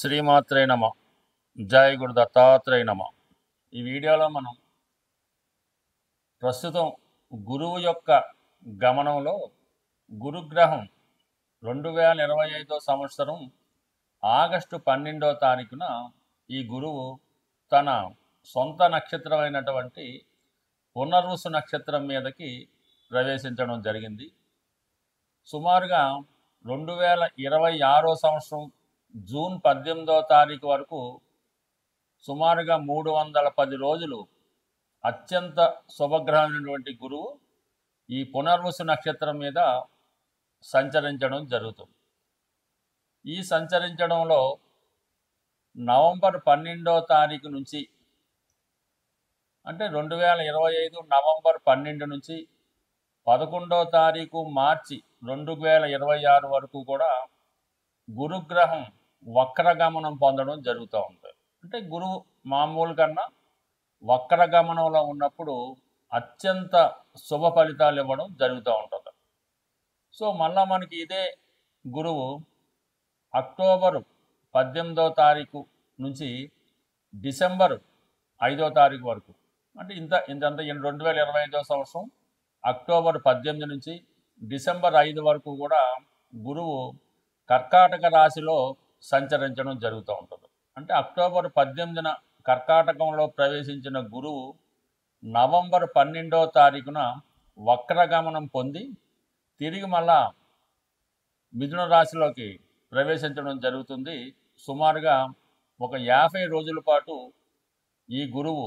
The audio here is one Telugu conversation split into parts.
శ్రీమాత్రే నమ. జై గురు దత్తాత్రేయ నమ. ఈ వీడియోలో మనం ప్రస్తుతం గురువు యొక్క గమనంలో గురుగ్రహం 2025 సంవత్సరం ఆగస్టు 12వ తారీఖున ఈ గురువు తన సొంత నక్షత్రమైనటువంటి పునర్వసు నక్షత్రం మీదకి ప్రవేశించడం జరిగింది. సుమారుగా 2026 సంవత్సరం జూన్ 18వ తారీఖు వరకు సుమారుగా 310 రోజులు అత్యంత శుభగ్రహమైనటువంటి గురువు ఈ పునర్వసు నక్షత్రం మీద సంచరించడం జరుగుతుంది. ఈ సంచరించడంలో నవంబర్ 12వ తారీఖు నుంచి అంటే 2025 నవంబర్ 12 నుంచి 11వ తారీఖు మార్చి 2026 వరకు కూడా గురుగ్రహం వక్రగమనం పొందడం జరుగుతూ ఉంటుంది. అంటే గురువు మామూలు కన్నా వక్రగమనంలో ఉన్నప్పుడు అత్యంత శుభ ఫలితాలు ఇవ్వడం జరుగుతూ ఉంటుంది. సో మళ్ళా మనకి ఇదే గురువు అక్టోబర్ 18వ తారీఖు నుంచి డిసెంబర్ 5వ తారీఖు వరకు అంటే ఇంతంతా 2025 సంవత్సరం అక్టోబర్ 18 నుంచి డిసెంబర్ 5 వరకు కూడా గురువు కర్కాటక రాశిలో సంచరించడం జరుగుతూ ఉంటుంది. అంటే అక్టోబర్ 18న కర్కాటకంలో ప్రవేశించిన గురువు నవంబర్ 12వ తారీఖున వక్రగమనం పొంది తిరిగి మళ్ళా మిథున రాశిలోకి ప్రవేశించడం జరుగుతుంది. సుమారుగా ఒక 50 రోజుల పాటు ఈ గురువు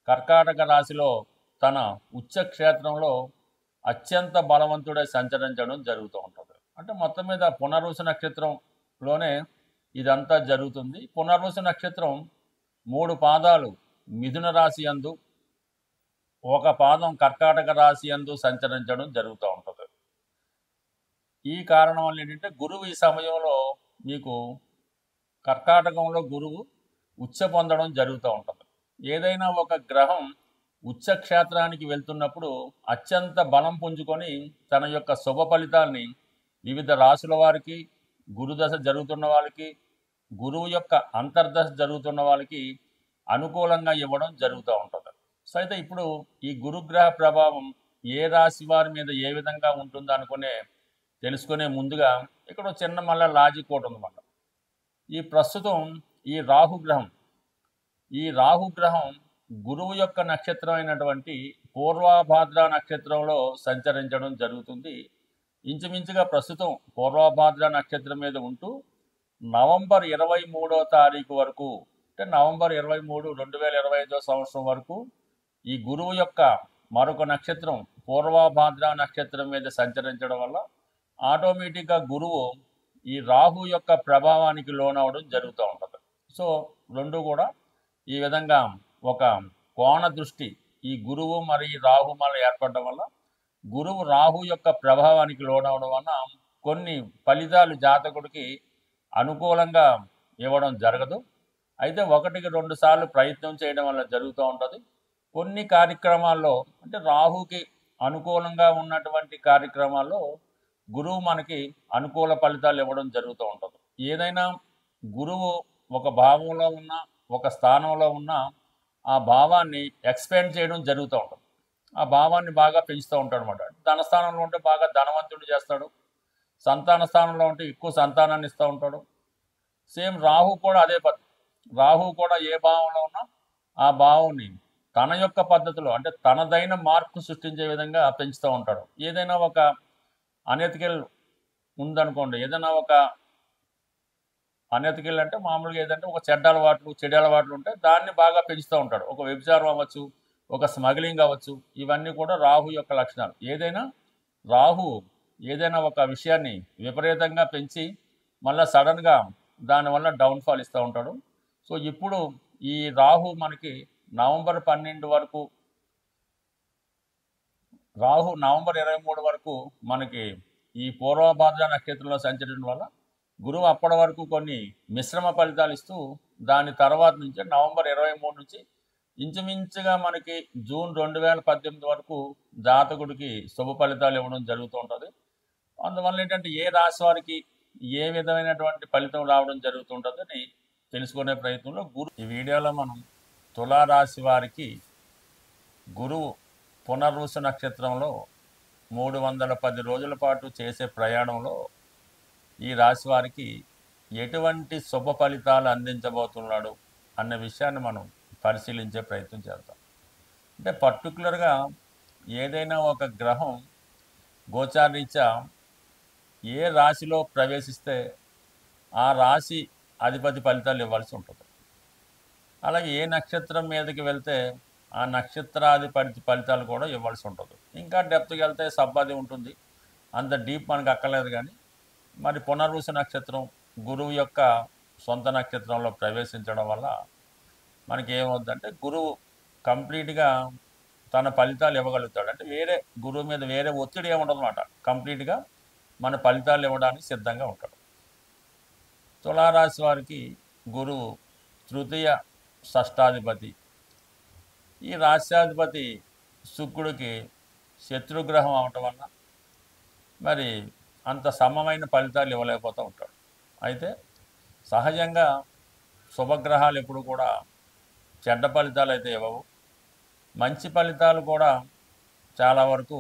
కర్కాటక రాశిలో తన ఉచ్చక్షేత్రంలో అత్యంత బలవంతుడై సంచరించడం జరుగుతూ ఉంటుంది. అంటే మొత్తం మీద పునర్వసు నక్షత్రంలోనే ఇదంతా జరుగుతుంది. పునర్వసు నక్షత్రం 3 పాదాలు మిథున రాశి యందు, ఒక పాదం కర్కాటక రాశి యందు సంచరించడం జరుగుతూ ఉంటుంది. ఈ కారణం వల్ల ఏంటంటే గురువు ఈ సమయంలో మీకు కర్కాటకంలో గురువు ఉచ్చ పొందడం జరుగుతూ ఉంటుంది. ఏదైనా ఒక గ్రహం ఉచ్చక్షేత్రానికి వెళ్తున్నప్పుడు అత్యంత బలం పుంజుకొని తన యొక్క శుభ ఫలితాల్ని వివిధ రాశుల వారికి, గురుదశ జరుగుతున్న వాళ్ళకి, గురువు యొక్క అంతర్దశ జరుగుతున్న వాళ్ళకి అనుకూలంగా ఇవ్వడం జరుగుతూ ఉంటుంది. సో అయితే ఇప్పుడు ఈ గురుగ్రహ ప్రభావం ఏ రాశి వారి మీద ఏ విధంగా ఉంటుందో తెలుసుకునే ముందుగా ఇక్కడ చిన్న మళ్ళీ లాజిక్ ఒకటి ఉందన్నమాట. ఈ ప్రస్తుతం ఈ రాహుగ్రహం గురువు యొక్క నక్షత్రం అయినటువంటి పూర్వభాద్ర నక్షత్రంలో సంచరించడం జరుగుతుంది. ఇంచుమించుగా ప్రస్తుతం పూర్వభాద్ర నక్షత్రం మీద ఉంటూ నవంబర్ 23వ తారీఖు వరకు అంటే నవంబర్ 23, 2025 సంవత్సరం వరకు ఈ గురువు యొక్క మరొక నక్షత్రం పూర్వభాద్ర నక్షత్రం మీద సంచరించడం వల్ల ఆటోమేటిక్గా గురువు ఈ రాహు యొక్క ప్రభావానికి లోనవడం జరుగుతూ ఉంటుంది. సో రెండు కూడా ఈ విధంగా ఒక కోణ దృష్టి ఈ గురువు మరి రాహు మళ్ళీ ఏర్పడడం వల్ల గురువు రాహు యొక్క ప్రభావానికి లోనవడం వల్ల కొన్ని ఫలితాలు జాతకుడికి అనుకూలంగా ఇవ్వడం జరగదు. అయితే 1-2 సార్లు ప్రయత్నం చేయడం వల్ల జరుగుతూ ఉంటుంది. కొన్ని కార్యక్రమాల్లో అంటే రాహుకి అనుకూలంగా ఉన్నటువంటి కార్యక్రమాల్లో గురువు మనకి అనుకూల ఫలితాలు ఇవ్వడం జరుగుతూ ఉంటుంది. ఏదైనా గురువు ఒక భావంలో ఉన్న ఒక స్థానంలో ఉన్న ఆ భావాన్ని ఎక్స్పాండ్ చేయడం జరుగుతూ ఉంటుంది. ఆ భావాన్ని బాగా పెంచుతూ ఉంటాడు అనమాట. ధనస్థానంలో ఉంటే బాగా ధనవంతుడు చేస్తాడు, సంతాన స్థానంలో ఉంటే ఎక్కువ సంతానాన్ని ఇస్తూ ఉంటాడు. సేమ్ రాహు కూడా అదే పద్ధతి. రాహు కూడా ఏ భావంలో ఉన్నా ఆ భావాన్ని తన యొక్క పద్ధతిలో అంటే తనదైన మార్పు సృష్టించే విధంగా పెంచుతూ ఉంటాడు. ఏదైనా ఒక అనెతికల్ ఉందనుకోండి, ఏదైనా ఒక అనెతికల్ అంటే మామూలుగా ఏదంటే ఒక చెడ్డ అలవాట్లు ఉంటే దాన్ని బాగా పెంచుతూ ఉంటాడు. ఒక వ్యభిచారం అవ్వచ్చు, ఒక స్మగ్లింగ్ అవ్వచ్చు, ఇవన్నీ కూడా రాహు యొక్క లక్షణాలు. రాహు ఏదైనా ఒక విషయాన్ని విపరీతంగా పెంచి మళ్ళీ సడన్గా దానివల్ల డౌన్ఫాల్ ఇస్తూ ఉంటాడు. సో ఇప్పుడు ఈ రాహు మనకి నవంబర్ 12 వరకు, రాహు నవంబర్ 23 వరకు మనకి ఈ పూర్వభాద్ర నక్షత్రంలో సంచరించడం వల్ల గురువు అప్పటి వరకు కొన్ని మిశ్రమ ఫలితాలు ఇస్తూ దాని తర్వాత నుంచి నవంబర్ 23 నుంచి ఇంచుమించుగా మనకి జూన్ 2018 వరకు జాతకుడికి శుభ ఫలితాలు ఇవ్వడం జరుగుతూ ఉంటుంది. అందువల్ల ఏంటంటే ఏ రాశి వారికి ఏ విధమైనటువంటి ఫలితం రావడం జరుగుతుంటుందని తెలుసుకునే ప్రయత్నంలో ఈ వీడియోలో మనం తులారాశి వారికి గురువు పునర్వసు నక్షత్రంలో 310 రోజుల పాటు చేసే ప్రయాణంలో ఈ రాశి వారికి ఎటువంటి శుభ ఫలితాలు అందించబోతున్నాడు అన్న విషయాన్ని మనం పరిశీలించే ప్రయత్నం చేద్దాం. అంటే పర్టికులర్గా ఏదైనా ఒక గ్రహం గోచారీత్యా ఏ రాశిలో ప్రవేశిస్తే ఆ రాశి అధిపతి ఫలితాలు ఇవ్వాల్సి ఉంటుంది. అలాగే ఏ నక్షత్రం మీదకి వెళ్తే ఆ నక్షత్రాధిపతి ఫలితాలు కూడా ఇవ్వాల్సి ఉంటుంది. ఇంకా డెప్త్కి వెళ్తే సబ్బాది ఉంటుంది, అంత డీప్ మనకు అక్కర్లేదు. కానీ మరి పునర్వసు నక్షత్రం గురువు యొక్క సొంత నక్షత్రంలో ప్రవేశించడం వల్ల మనకి ఏమవుతుందంటే గురువు కంప్లీట్గా తన ఫలితాలు ఇవ్వగలుగుతాడు. అంటే వేరే గురువు మీద వేరే ఒత్తిడి ఏముండదన్నమాట. కంప్లీట్గా మన ఫలితాలు ఇవ్వడానికి సిద్ధంగా ఉంటాడు. తులారాశి వారికి గురువు తృతీయ షష్టాధిపతి. ఈ రాశ్యాధిపతి శుక్రుడికి శత్రుగ్రహం అవటం వల్ల మరి అంత సమమైన ఫలితాలు ఇవ్వలేకపోతూ ఉంటాడు. అయితే సహజంగా శుభగ్రహాలు ఎప్పుడు కూడా చెడ్డ ఫలితాలు అయితే ఇవ్వవు. మంచి ఫలితాలు కూడా చాలా వరకు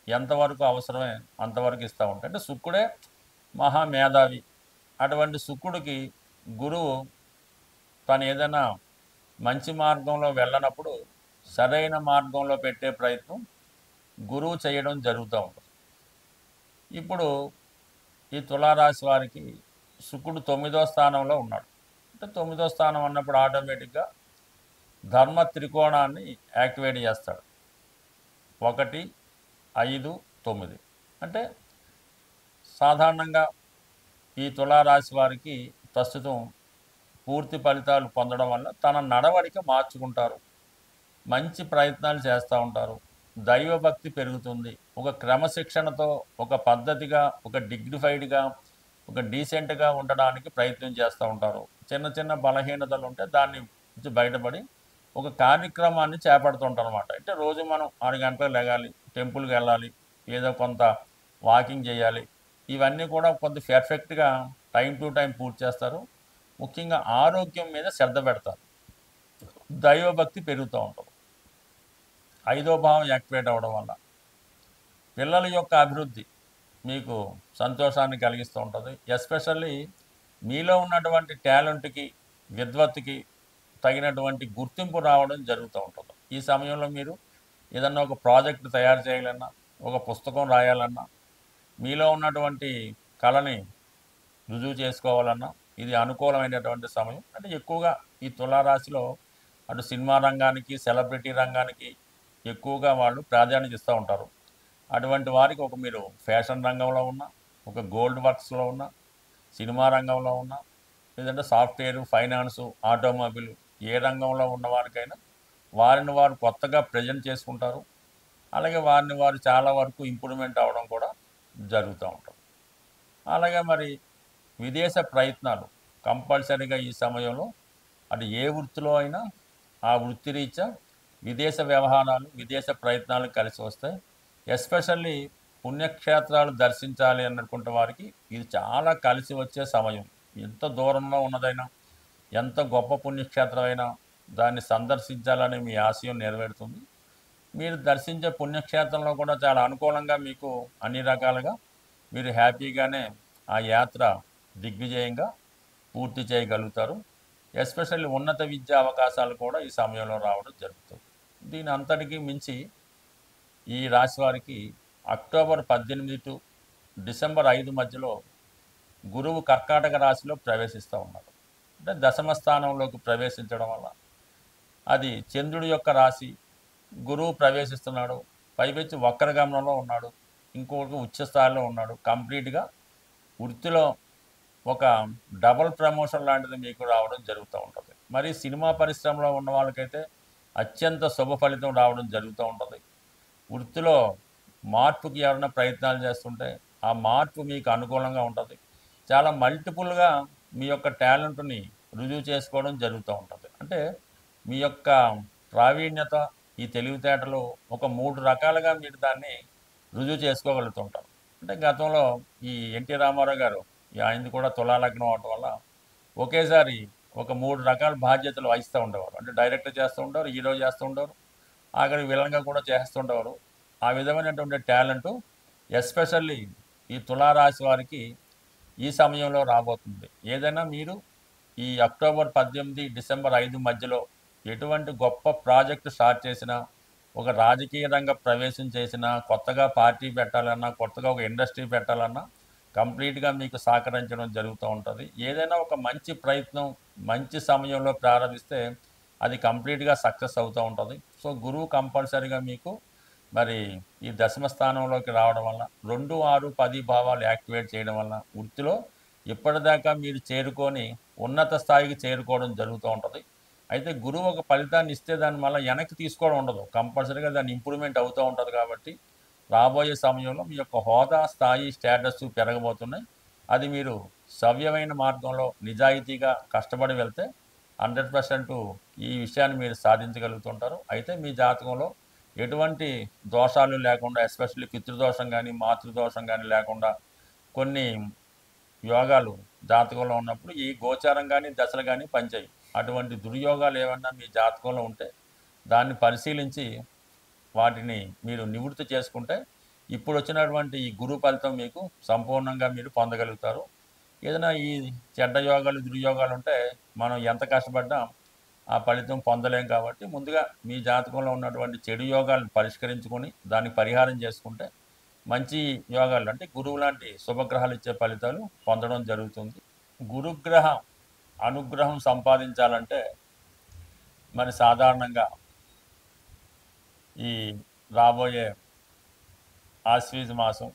ఎంతవరకు అవసరమే అంతవరకు ఇస్తూ ఉంటాయి. అంటే శుక్రుడే మహామేధావి. అటువంటి శుక్రుడికి గురువు తను ఏదైనా మంచి మార్గంలో వెళ్ళనప్పుడు సరైన మార్గంలో పెట్టే ప్రయత్నం గురువు చేయడం జరుగుతూ ఉంటుంది. ఇప్పుడు ఈ తులారాశి వారికి శుక్రుడు 9వ స్థానంలో ఉన్నాడు. అంటే 9వ స్థానం అన్నప్పుడు ఆటోమేటిక్గా ధర్మ త్రికోణాన్ని యాక్టివేట్ చేస్తాడు. 1, 5, 9. అంటే సాధారణంగా ఈ తులారాశి వారికి ప్రస్తుతం పూర్తి ఫలితాలు పొందడం వల్ల తన నడవడిక మార్చుకుంటారు, మంచి ప్రయత్నాలు చేస్తూ ఉంటారు, దైవభక్తి పెరుగుతుంది, ఒక క్రమశిక్షణతో, ఒక పద్ధతిగా, ఒక డిగ్నిఫైడ్గా, ఒక డీసెంట్గా ఉండడానికి ప్రయత్నం చేస్తూ ఉంటారు. చిన్న చిన్న బలహీనతలు ఉంటే దాన్ని నుంచి బయటపడి ఒక కార్యక్రమాన్ని చేపడుతుంటారు అన్నమాట. అంటే రోజు మనం 6 గంటలకు లెగాలి, టెంపుల్కి వెళ్ళాలి, ఏదో కొంత వాకింగ్ చేయాలి. ఇవన్నీ కూడా కొంత పర్ఫెక్ట్గా టైం టు టైం పూర్తి చేస్తారు. ముఖ్యంగా ఆరోగ్యం మీద శ్రద్ధ పెడతారు, దైవభక్తి పెరుగుతూ ఉంటుంది. 5వ భావం యాక్టివేట్ అవ్వడం వల్ల పిల్లల యొక్క అభివృద్ధి మీకు సంతోషాన్ని కలిగిస్తూ ఉంటుంది. ఎస్పెషల్లీ మీలో ఉన్నటువంటి టాలెంట్కి, విద్వత్తుకి తగినటువంటి గుర్తింపు రావడం జరుగుతూ ఉంటుంది. ఈ సమయంలో మీరు ఏదన్నా ఒక ప్రాజెక్ట్ తయారు చేయాలన్నా, ఒక పుస్తకం రాయాలన్నా, మీలో ఉన్నటువంటి కళని రుజువు చేసుకోవాలన్నా ఇది అనుకూలమైనటువంటి సమయం. అంటే ఎక్కువగా ఈ తులారాశిలో అటు సినిమా రంగానికి, సెలబ్రిటీ రంగానికి ఎక్కువగా వాళ్ళు ప్రాధాన్యత ఇస్తూ ఉంటారు. అటువంటి వారికి ఒక మీరు ఫ్యాషన్ రంగంలో ఉన్న, ఒక గోల్డ్ వర్క్స్లో ఉన్న, సినిమా రంగంలో ఉన్న, లేదంటే సాఫ్ట్వేరు, ఫైనాన్సు, ఆటోమొబైల్ ఏ రంగంలో ఉన్న వారికైనా వారిని వారు కొత్తగా ప్రజెంట్ చేసుకుంటారు. అలాగే వారిని వారు చాలా వరకు ఇంప్రూవ్మెంట్ అవ్వడం కూడా జరుగుతూ ఉంటుంది. అలాగే మరి విదేశ ప్రయత్నాలు కంపల్సరీగా ఈ సమయంలో అది ఏ వృత్తిలో అయినా ఆ వృత్తిరీత్యా విదేశ వ్యవహారాలు, విదేశ ప్రయత్నాలు కలిసి వస్తాయి. ఎస్పెషల్లీ పుణ్యక్షేత్రాలు దర్శించాలి అనుకుంటే వారికి ఇది చాలా కలిసి వచ్చే సమయం. ఎంత దూరంలో ఉన్నదైనా, ఎంత గొప్ప పుణ్యక్షేత్రమైనా దాన్ని సందర్శించాలని మీ ఆశయం నెరవేరుతుంది. మీరు దర్శించే పుణ్యక్షేత్రంలో కూడా చాలా అనుకూలంగా మీకు అన్ని రకాలుగా మీరు హ్యాపీగానే ఆ యాత్ర దిగ్విజయంగా పూర్తి చేయగలుగుతారు. ఎస్పెషల్లీ ఉన్నత విద్యా అవకాశాలు కూడా ఈ సమయంలో రావడం జరుగుతుంది. దీని అంతటికీ మించి ఈ రాశి వారికి అక్టోబర్ 18 టు డిసెంబర్ 5 మధ్యలో గురువు కర్కాటక రాశిలో ప్రవేశిస్తూ ఉన్నారు. అంటే దశమ స్థానంలోకి ప్రవేశించడం వల్ల అది చంద్రుడి యొక్క రాశి, గురువు ప్రవేశిస్తున్నాడు, పైపెచ్చి వక్రగమనంలో ఉన్నాడు, ఇంకొక ఉచ్చ స్థాయిలో ఉన్నాడు. కంప్లీట్గా వృత్తిలో ఒక డబుల్ ప్రమోషన్ లాంటిది మీకు రావడం జరుగుతూ ఉంటుంది. మరి సినిమా పరిశ్రమలో ఉన్న వాళ్ళకైతే అత్యంత శుభ ఫలితం రావడం జరుగుతూ ఉంటుంది. వృత్తిలో మార్పుకి ఎవరైనా ప్రయత్నాలు చేస్తుంటే ఆ మార్పు మీకు అనుకూలంగా ఉంటుంది. చాలా మల్టిపుల్గా మీ యొక్క టాలెంట్ని రుజువు చేసుకోవడం జరుగుతూ ఉంటుంది. అంటే మీ యొక్క ప్రావీణ్యత, ఈ తెలివితేటలు ఒక 3 రకాలుగా మీరు దాన్ని రుజువు చేసుకోగలుగుతుంటారు. అంటే గతంలో ఈ ఎన్టీ రామారావు గారు ఆయనది కూడా తులాలగ్నం అవటం వల్ల ఒకేసారి ఒక 3 రకాల బాధ్యతలు వహిస్తూ ఉండేవారు. అంటే డైరెక్టర్ చేస్తూ ఉండేవారు, హీరో చేస్తూ ఉండేవారు, ఆఖరికి విలన్‌గా కూడా చేస్తుండేవారు. ఆ విధమైనటువంటి టాలెంటు ఎస్పెషల్లీ ఈ తులారాశి వారికి ఈ సమయంలో రాబోతుంది. ఏదైనా మీరు ఈ అక్టోబర్ 18, డిసెంబర్ 5 మధ్యలో ఎటువంటి గొప్ప ప్రాజెక్ట్ స్టార్ట్ చేసినా, ఒక రాజకీయ రంగ ప్రవేశం చేసినా, కొత్తగా పార్టీ పెట్టాలన్నా, కొత్తగా ఒక ఇండస్ట్రీ పెట్టాలన్నా కంప్లీట్‌గా మీకు సహకరించడం జరుగుతూ ఉంటది. ఏదైనా ఒక మంచి ప్రయత్నం మంచి సమయంలో ప్రారంభిస్తే అది కంప్లీట్‌గా సక్సెస్ అవుతూ ఉంటది. సో, గురువు కంపల్సరీగా మీకు మరి ఈ దశమ స్థానంలోకి రావడం వల్ల 2, 6, 10 భావాలు యాక్టివేట్ చేయడం వల్ల వృత్తిలో ఇప్పటిదాకా మీరు చేరుకొని ఉన్నత స్థాయికి చేరుకోవడం జరుగుతూ ఉంటది. అయితే గురువు ఒక ఫలితాన్ని ఇస్తే దాన్ని మళ్ళా వెనక్కి తీసుకోవడం ఉండదు. కంపల్సరీగా దాన్ని ఇంప్రూవ్‌మెంట్ అవుతూ ఉంటది కాబట్టి రాబోయే సమయంలో మీ యొక్క హోదా, స్థాయి, స్టేటస్ పెరగబోతున్నాయి. అది మీరు సవ్యమైన మార్గంలో నిజాయితీగా కష్టపడి వెళ్తే 100% ఈ విషయాన్ని మీరు సాధించగలుగుతుంటారు. అయితే మీ జాతకంలో ఎటువంటి దోషాలు లేకుండా ఎస్పెషల్లీ పితృదోషం గానీ, మాతృదోషం గానీ లేకుండా కొన్ని యోగాలు జాతకంలో ఉన్నప్పుడు ఈ గోచారం గానీ, దశలు గానీ పనిచేయవు. అటువంటి దుర్యోగాలు ఏమన్నా మీ జాతకంలో ఉంటే దాన్ని పరిశీలించి వాటిని మీరు నివృత్తి చేసుకుంటే ఇప్పుడు వచ్చినటువంటి ఈ గురు ఫలితం మీకు సంపూర్ణంగా మీరు పొందగలుగుతారు. ఏదైనా ఈ చెడ్డ యోగాలు, దుర్యోగాలు ఉంటే మనం ఎంత కష్టపడ్డా ఆ ఫలితం పొందలేం కాబట్టి ముందుగా మీ జాతకంలో ఉన్నటువంటి చెడు యోగాలను పరిష్కరించుకొని దానికి పరిహారం చేసుకుంటే మంచి యోగాలు అంటే గురువు లాంటి శుభగ్రహాలు ఇచ్చే ఫలితాలు పొందడం జరుగుతుంది. గురుగ్రహ అనుగ్రహం సంపాదించాలంటే మరి సాధారణంగా ఈ రాబోయే ఆశ్వీజ మాసం,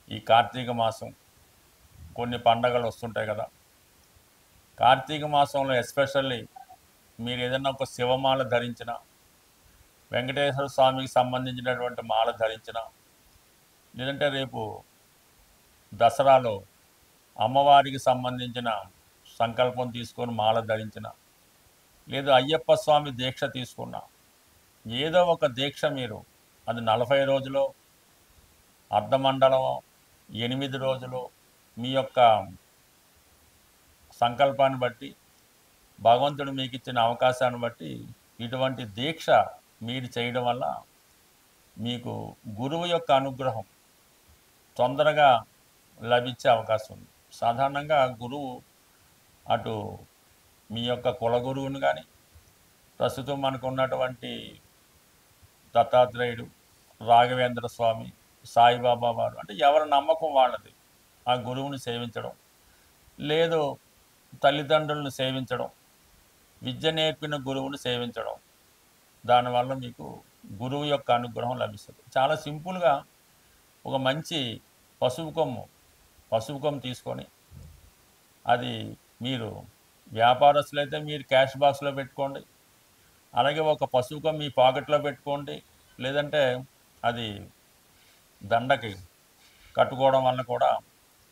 ఈ కార్తీక మాసం కొన్ని పండగలు వస్తుంటాయి కదా. కార్తీక మాసంలో ఎస్పెషల్లీ మీరు ఏదైనా ఒక శివమాల ధరించిన, వెంకటేశ్వర స్వామికి సంబంధించినటువంటి మాల ధరించిన, లేదంటే రేపు దసరాలో అమ్మవారికి సంబంధించిన సంకల్పం తీసుకొని మాల ధరించిన, లేదు అయ్యప్ప స్వామి దీక్ష తీసుకున్న, ఏదో ఒక దీక్ష మీరు అది 40 రోజులు, అర్ధమండలం, 8 రోజులు మీ యొక్క సంకల్పాన్ని బట్టి భగవంతుడు మీకు ఇచ్చిన అవకాశాన్ని బట్టి ఇటువంటి దీక్ష మీరు చేయడం వల్ల మీకు గురువు యొక్క అనుగ్రహం తొందరగా లభించే అవకాశం ఉంది. సాధారణంగా గురువు అటు మీ యొక్క కులగురువుని కానీ, ప్రస్తుతం మనకు ఉన్నటువంటి దత్తాత్రేయుడు, రాఘవేంద్ర స్వామి, సాయిబాబా వారు అంటే ఎవరి నమ్మకం వాళ్ళది ఆ గురువుని సేవించడం, లేదు తల్లిదండ్రులను సేవించడం, విద్య నేర్పిన గురువుని సేవించడం, దానివల్ల మీకు గురువు యొక్క అనుగ్రహం లభిస్తుంది. చాలా సింపుల్గా ఒక మంచి పసుపు కొమ్ము తీసుకొని అది మీరు వ్యాపారస్తులైతే మీరు క్యాష్ బాక్స్లో పెట్టుకోండి, అలాగే ఒక పసుపు కొమ్ము మీ పాకెట్లో పెట్టుకోండి, లేదంటే అది దండకి కట్టుకోవడం వల్ల కూడా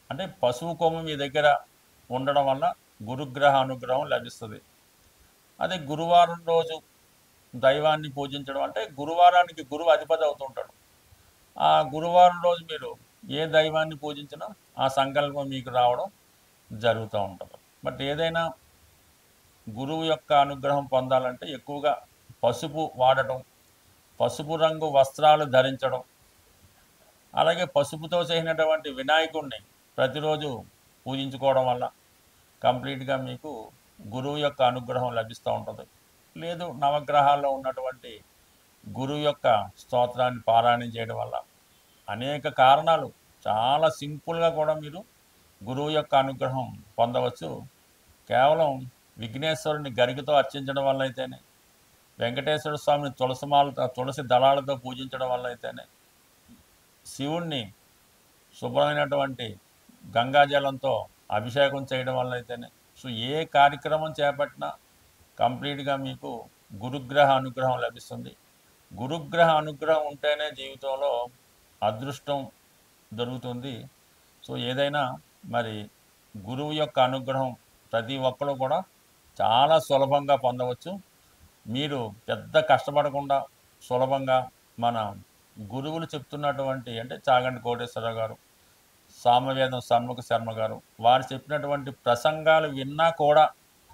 అంటే పసుపు కొమ్ము మీ దగ్గర ఉండడం వల్ల గురుగ్రహ అనుగ్రహం లభిస్తుంది. అదే గురువారం రోజు దైవాన్ని పూజించడం అంటే గురువారానికి గురువు అధిపతి అవుతుంటాడు. ఆ గురువారం రోజు మీరు ఏ దైవాన్ని పూజించినా ఆ సంకల్పం మీకు రావడం జరుగుతూ ఉంటుంది. బట్ ఏదైనా గురువు యొక్క అనుగ్రహం పొందాలంటే ఎక్కువగా పసుపు వాడటం, పసుపు రంగు వస్త్రాలు ధరించడం, అలాగే పసుపుతో చేసినటువంటి వినాయకుడిని ప్రతిరోజు పూజించుకోవడం వల్ల కంప్లీట్గా మీకు గురువు యొక్క అనుగ్రహం లభిస్తూ ఉంటుంది. లేదు నవగ్రహాల్లో ఉన్నటువంటి గురువు యొక్క స్తోత్రాన్ని పారాయణం చేయడం వల్ల అనేక కారణాలు చాలా సింపుల్గా కూడా మీరు గురువు యొక్క అనుగ్రహం పొందవచ్చు. కేవలం విఘ్నేశ్వరుని గరికతో అర్చించడం వల్ల అయితేనే, వెంకటేశ్వర స్వామిని తులసి దళాలతో పూజించడం వల్ల అయితేనే, శివుణ్ణి శుభ్రమైనటువంటి గంగాజలంతో అభిషేకం చేయడం వల్ల అయితేనే, సో ఏ కార్యక్రమం చేపట్టినా కంప్లీట్గా మీకు గురుగ్రహ అనుగ్రహం లభిస్తుంది. గురుగ్రహ అనుగ్రహం ఉంటేనే జీవితంలో అదృష్టం దొరుకుతుంది. సో ఏదైనా మరి గురువు యొక్క అనుగ్రహం ప్రతి ఒక్కరు కూడా చాలా సులభంగా పొందవచ్చు. మీరు పెద్ద కష్టపడకుండా సులభంగా మన గురువులు చెప్తున్నటువంటి అంటే చాగంటి కోటేశ్వరరావు గారు, సామవేదం షణ్ముఖ శర్మ గారు వారు చెప్పినటువంటి ప్రసంగాలు విన్నా కూడా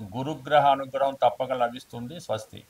గురుగ్రహ అనుగ్రహం తప్పక లభిస్తుంది. స్వస్తి.